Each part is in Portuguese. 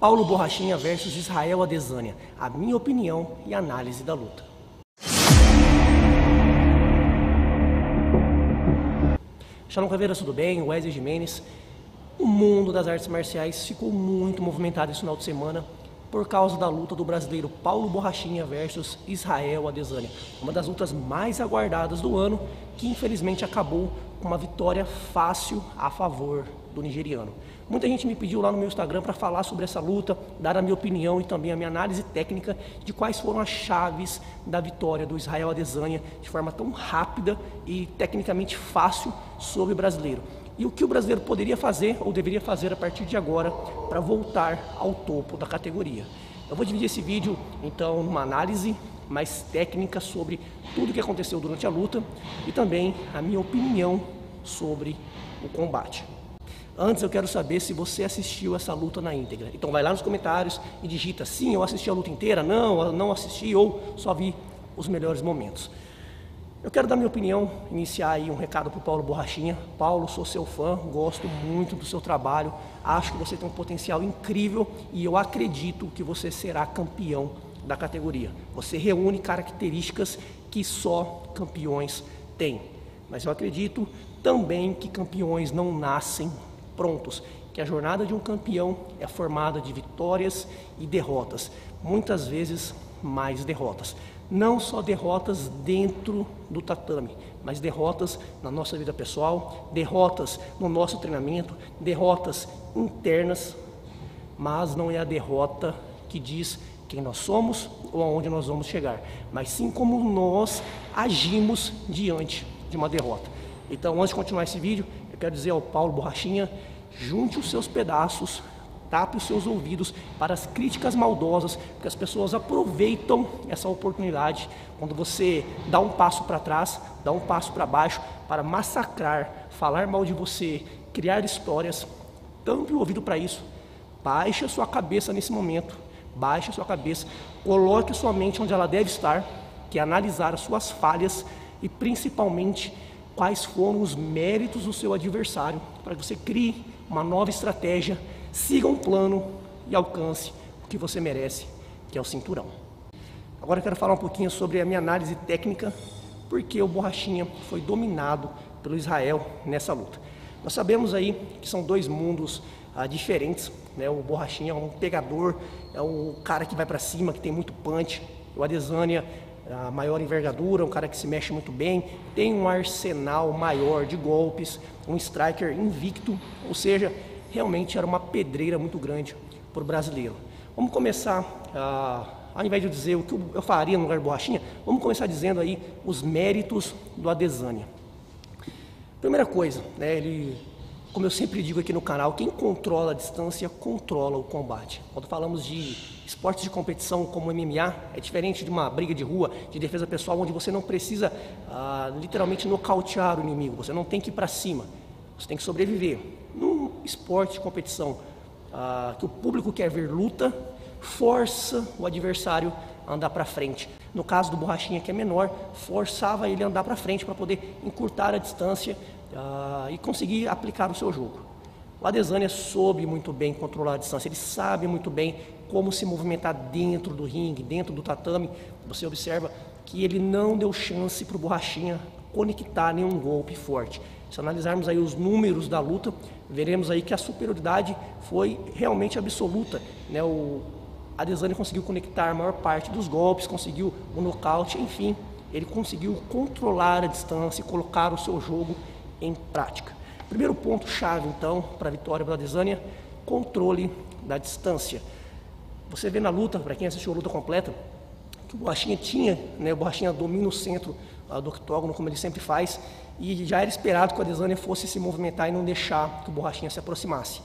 Paulo Borrachinha versus Israel Adesanya, a minha opinião e análise da luta. Shalom Caveira, tudo bem? Wesley Jimenez. O mundo das artes marciais ficou muito movimentado esse final de semana por causa da luta do brasileiro Paulo Borrachinha versus Israel Adesanya. Uma das lutas mais aguardadas do ano, que infelizmente acabou com uma vitória fácil a favor do nigeriano. Muita gente me pediu lá no meu Instagram para falar sobre essa luta, dar a minha opinião e também a minha análise técnica de quais foram as chaves da vitória do Israel Adesanya de forma tão rápida e tecnicamente fácil sobre o brasileiro. E o que o brasileiro poderia fazer ou deveria fazer a partir de agora para voltar ao topo da categoria. Eu vou dividir esse vídeo então numa análise mais técnica sobre tudo o que aconteceu durante a luta e também a minha opinião sobre o combate. Antes eu quero saber se você assistiu essa luta na íntegra. Então vai lá nos comentários e digita sim, eu assisti a luta inteira, não assisti ou só vi os melhores momentos. Eu quero dar minha opinião, iniciar aí um recado para o Paulo Borrachinha. Paulo, sou seu fã, gosto muito do seu trabalho, acho que você tem um potencial incrível e eu acredito que você será campeão da categoria. Você reúne características que só campeões têm. Mas eu acredito também que campeões não nascem prontos, que a jornada de um campeão é formada de vitórias e derrotas, muitas vezes mais derrotas. Não só derrotas dentro do tatame, mas derrotas na nossa vida pessoal, derrotas no nosso treinamento, derrotas internas, mas não é a derrota que diz quem nós somos ou aonde nós vamos chegar, mas sim como nós agimos diante de uma derrota. Então, antes de continuar esse vídeo, eu quero dizer ao Paulo Borrachinha, junte os seus pedaços, tape os seus ouvidos para as críticas maldosas, porque as pessoas aproveitam essa oportunidade quando você dá um passo para trás, dá um passo para baixo, para massacrar, falar mal de você, criar histórias. Tampe o ouvido para isso, baixe a sua cabeça nesse momento, baixe a sua cabeça, coloque a sua mente onde ela deve estar, que é analisar as suas falhas e principalmente quais foram os méritos do seu adversário, para que você crie uma nova estratégia, siga um plano e alcance o que você merece, que é o cinturão. Agora eu quero falar um pouquinho sobre a minha análise técnica, porque o Borrachinha foi dominado pelo Israel nessa luta. Nós sabemos aí que são dois mundos diferentes, né? O Borrachinha é um pegador, é um cara que vai para cima, que tem muito punch. O Adesanya, a maior envergadura, um cara que se mexe muito bem, tem um arsenal maior de golpes, um striker invicto, ou seja, realmente era uma pedreira muito grande para o brasileiro. Vamos começar, ao invés de dizer o que eu faria no lugar do Borrachinha, vamos começar dizendo aí os méritos do Adesanya. Primeira coisa, né, como eu sempre digo aqui no canal, quem controla a distância, controla o combate. Quando falamos de esportes de competição como MMA, é diferente de uma briga de rua, de defesa pessoal, onde você não precisa literalmente nocautear o inimigo, você não tem que ir para cima, você tem que sobreviver. Num esporte de competição que o público quer ver luta, força o adversário a andar para frente. No caso do Borrachinha, que é menor, forçava ele a andar para frente para poder encurtar a distância e conseguir aplicar o seu jogo. O Adesanya soube muito bem controlar a distância, ele sabe muito bem como se movimentar dentro do ringue, dentro do tatame. Você observa que ele não deu chance para o Borrachinha conectar nenhum golpe forte. Se analisarmos aí os números da luta, veremos aí que a superioridade foi realmente absoluta, né? O Adesanya conseguiu conectar a maior parte dos golpes, conseguiu o nocaute, enfim, ele conseguiu controlar a distância e colocar o seu jogo em prática. Primeiro ponto chave então para a vitória do Adesanya, controle da distância. Você vê na luta, para quem assistiu a luta completa, que o Borrachinha tinha, né, o Borrachinha domina o centro do octógono, como ele sempre faz, e já era esperado que o Adesanya fosse se movimentar e não deixar que o Borrachinha se aproximasse.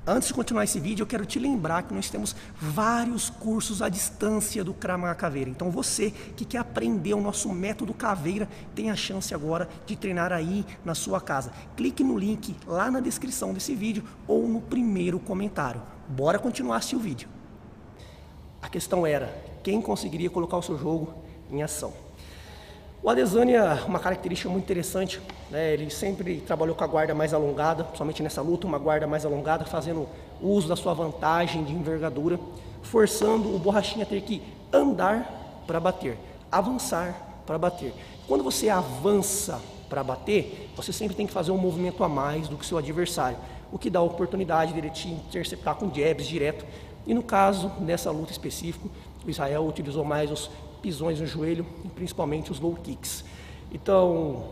Antes de continuar esse vídeo, eu quero te lembrar que nós temos vários cursos à distância do Krav Maga Caveira. Então você que quer aprender o nosso método Caveira, tem a chance agora de treinar aí na sua casa. Clique no link lá na descrição desse vídeo ou no primeiro comentário. Bora continuar a assistir o vídeo. A questão era quem conseguiria colocar o seu jogo em ação. O Adesanya, uma característica muito interessante, né? Ele sempre trabalhou com a guarda mais alongada, somente nessa luta, uma guarda mais alongada, fazendo o uso da sua vantagem de envergadura, forçando o Borrachinha a ter que andar para bater, avançar para bater. Quando você avança para bater, você sempre tem que fazer um movimento a mais do que o seu adversário, o que dá a oportunidade dele te interceptar com jabs direto. E no caso, nessa luta específica, o Israel utilizou mais os pisões no joelho e principalmente os low kicks. Então,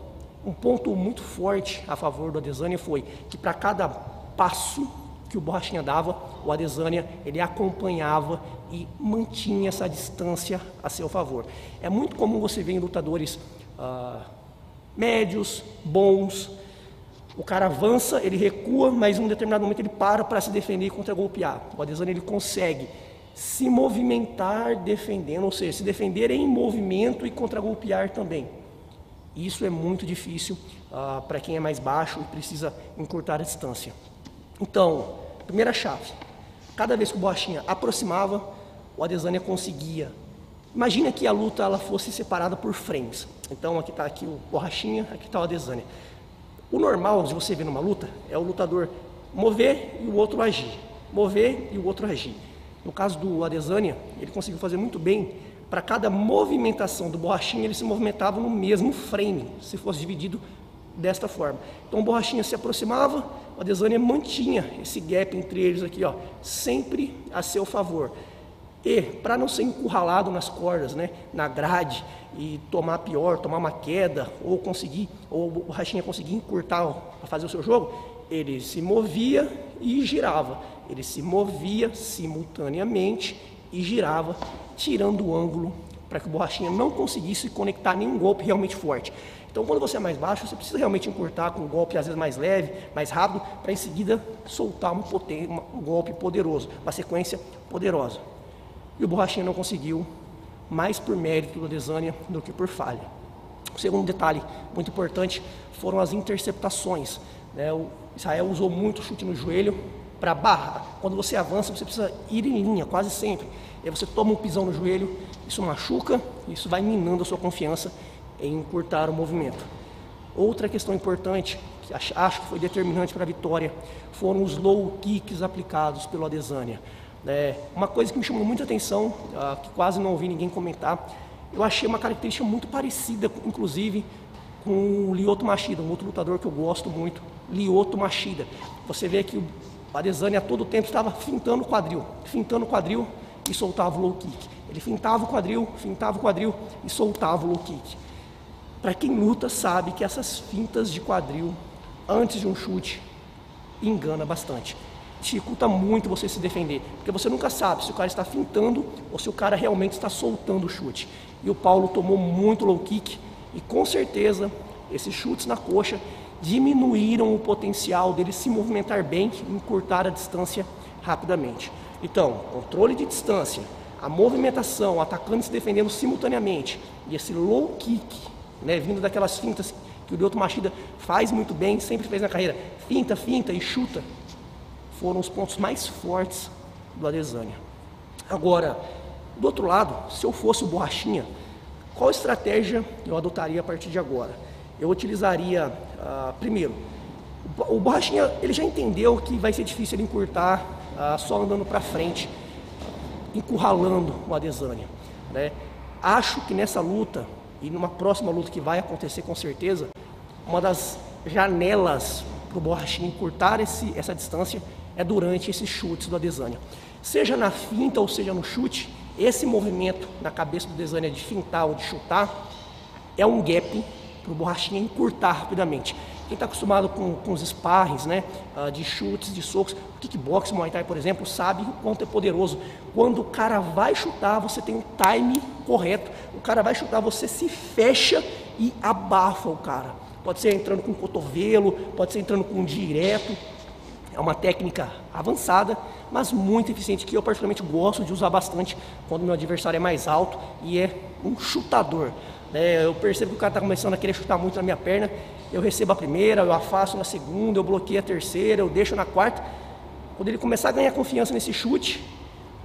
um ponto muito forte a favor do Adesanya foi que para cada passo que o Borrachinha dava, o Adesanya ele acompanhava e mantinha essa distância a seu favor. É muito comum você ver em lutadores médios, bons, o cara avança, ele recua, mas em um determinado momento ele para se defender e contra-golpear. O Adesanya ele consegue se movimentar defendendo, ou seja, se defender em movimento e contra-golpear também. Isso é muito difícil para quem é mais baixo e precisa encurtar a distância. Então, primeira chave, cada vez que o Borrachinha aproximava, o Adesanya conseguia. Imagina que a luta ela fosse separada por frames. Então aqui está aqui o Borrachinha, aqui está o Adesanya. O normal de você ver numa luta é o lutador mover e o outro agir, mover e o outro agir. No caso do Adesanya, ele conseguiu fazer muito bem. Para cada movimentação do Borrachinha, ele se movimentava no mesmo frame, se fosse dividido desta forma. Então o Borrachinha se aproximava, o Adesanya mantinha esse gap entre eles aqui, ó, sempre a seu favor. E para não ser encurralado nas cordas, né, na grade, e tomar uma queda, ou o Borrachinha conseguir encurtar para fazer o seu jogo, ele se movia e girava. Ele se movia simultaneamente e girava, tirando o ângulo para que o Borrachinha não conseguisse conectar nenhum golpe realmente forte. Então, quando você é mais baixo, você precisa realmente encurtar com um golpe às vezes mais leve, mais rápido, para em seguida soltar um golpe poderoso, uma sequência poderosa. E o Borrachinha não conseguiu, mais por mérito do Adesanya do que por falha. O segundo detalhe muito importante foram as interceptações. O Israel usou muito chute no joelho para barrar. Quando você avança, você precisa ir em linha, quase sempre. E aí você toma um pisão no joelho, isso machuca, isso vai minando a sua confiança em encurtar o movimento. Outra questão importante, que acho que foi determinante para a vitória, foram os low kicks aplicados pelo Adesanya. Uma coisa que me chamou muita atenção, que quase não ouvi ninguém comentar, eu achei uma característica muito parecida, inclusive, com o Lyoto Machida, um outro lutador que eu gosto muito, Lyoto Machida. Você vê que o Adesanya a todo tempo estava fintando o quadril e soltava o low kick. Ele fintava o quadril e soltava o low kick. Para quem luta sabe que essas fintas de quadril antes de um chute engana bastante. Dificulta muito você se defender, porque você nunca sabe se o cara está fintando ou se o cara realmente está soltando o chute. E o Paulo tomou muito low kick e com certeza esses chutes na coxa diminuíram o potencial dele se movimentar bem e encurtar a distância rapidamente. Então, controle de distância, a movimentação, atacando e se defendendo simultaneamente, e esse low kick, vindo daquelas fintas que o Lyoto Machida faz muito bem, sempre fez na carreira, finta e chuta, foram os pontos mais fortes do Adesanya. Agora, do outro lado, se eu fosse o Borrachinha, qual estratégia eu adotaria a partir de agora? Eu utilizaria, primeiro, o Borrachinha ele já entendeu que vai ser difícil ele encurtar só andando para frente, encurralando o Adesanya. Acho que nessa luta, e numa próxima luta que vai acontecer com certeza, uma das janelas para o Borrachinha encurtar essa distância é durante esses chutes do Adesanya. Seja na finta ou seja no chute, esse movimento na cabeça do Adesanya de fintar ou de chutar é um gap para o Borrachinha encurtar rapidamente. Quem está acostumado com os sparrings, de chutes, de socos, o kickbox, Muay Thai, por exemplo, sabe o quanto é poderoso. Quando o cara vai chutar, você tem o time correto. O cara vai chutar, você se fecha e abafa o cara. Pode ser entrando com cotovelo, pode ser entrando com direto. É uma técnica avançada, mas muito eficiente, que eu particularmente gosto de usar bastante quando meu adversário é mais alto e é um chutador. Eu percebo que o cara está começando a querer chutar muito na minha perna, eu recebo a primeira, eu afasto na segunda, eu bloqueio a terceira, eu deixo na quarta. Quando ele começar a ganhar confiança nesse chute,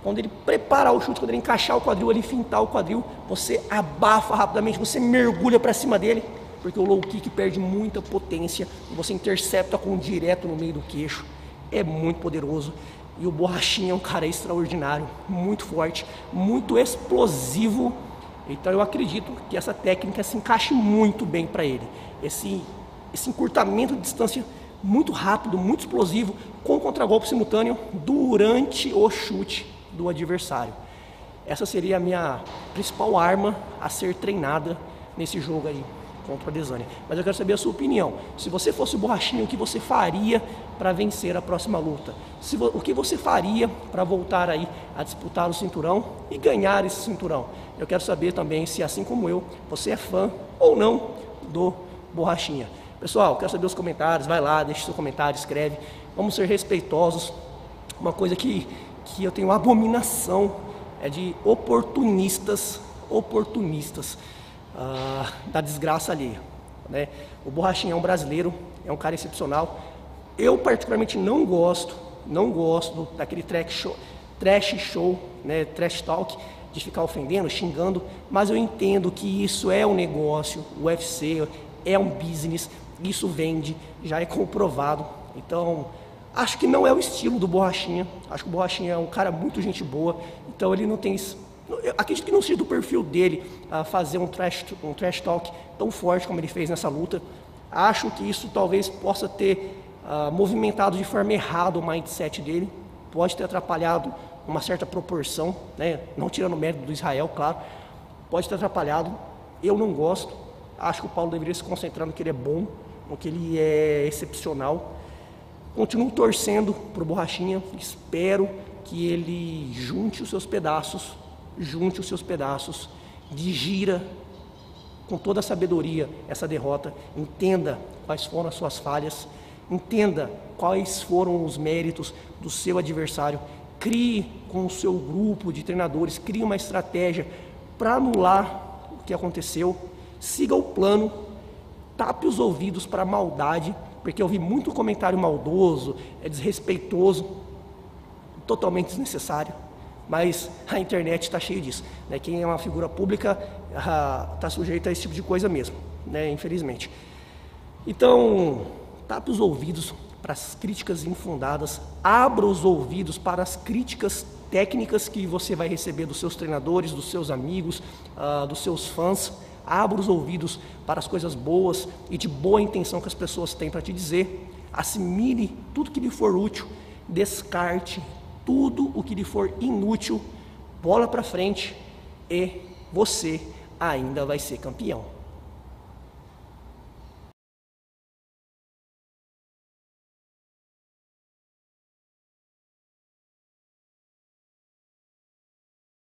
quando ele preparar o chute, quando ele encaixar o quadril, ele fintar o quadril, você abafa rapidamente, você mergulha para cima dele, porque o low kick perde muita potência e você intercepta com um direto no meio do queixo. É muito poderoso E o Borrachinha é um cara extraordinário, muito forte, muito explosivo. Então eu acredito que essa técnica se encaixe muito bem para ele. Esse encurtamento de distância muito rápido, muito explosivo, com contragolpe simultâneo durante o chute do adversário. Essa seria a minha principal arma a ser treinada nesse jogo aí contra a Adesanya. Mas eu quero saber a sua opinião. Se você fosse o Borrachinha, o que você faria para vencer a próxima luta? O que você faria para voltar aí a disputar o cinturão e ganhar esse cinturão? Eu quero saber também se, assim como eu, você é fã ou não do Borrachinha. Pessoal, quero saber os comentários, vai lá, deixe seu comentário, escreve. Vamos ser respeitosos. Uma coisa que eu tenho abominação é de oportunistas da desgraça alheia, né? O Borrachinha é um brasileiro, é um cara excepcional. Eu particularmente não gosto daquele trash show, né, trash talk, de ficar ofendendo, xingando, mas eu entendo que isso é um negócio, o UFC é um business, isso vende, já é comprovado. Então, acho que não é o estilo do Borrachinha. Acho que o Borrachinha é um cara muito gente boa, então ele não tem... Eu acredito que não seja do perfil dele fazer um trash talk tão forte como ele fez nessa luta. Acho que isso talvez possa ter movimentado de forma errada o mindset dele, pode ter atrapalhado uma certa proporção, né? Não tirando o mérito do Israel, claro, pode ter atrapalhado. Eu não gosto, acho que o Paulo deveria se concentrar no que ele é bom, no que ele é excepcional. Continuo torcendo para o Borrachinha, espero que ele junte os seus pedaços, digira com toda a sabedoria essa derrota, entenda quais foram as suas falhas, entenda quais foram os méritos do seu adversário, crie com o seu grupo de treinadores, crie uma estratégia para anular o que aconteceu, siga o plano, tape os ouvidos para a maldade, porque eu vi muito comentário maldoso, desrespeitoso, totalmente desnecessário. Mas a internet está cheia disso, né? Quem é uma figura pública está sujeito a esse tipo de coisa mesmo, né? Infelizmente. Então, tape os ouvidos para as críticas infundadas, abra os ouvidos para as críticas técnicas que você vai receber dos seus treinadores, dos seus amigos, dos seus fãs. Abra os ouvidos para as coisas boas e de boa intenção que as pessoas têm para te dizer. Assimile tudo que lhe for útil, descarte tudo o que lhe for inútil, bola para frente e você ainda vai ser campeão.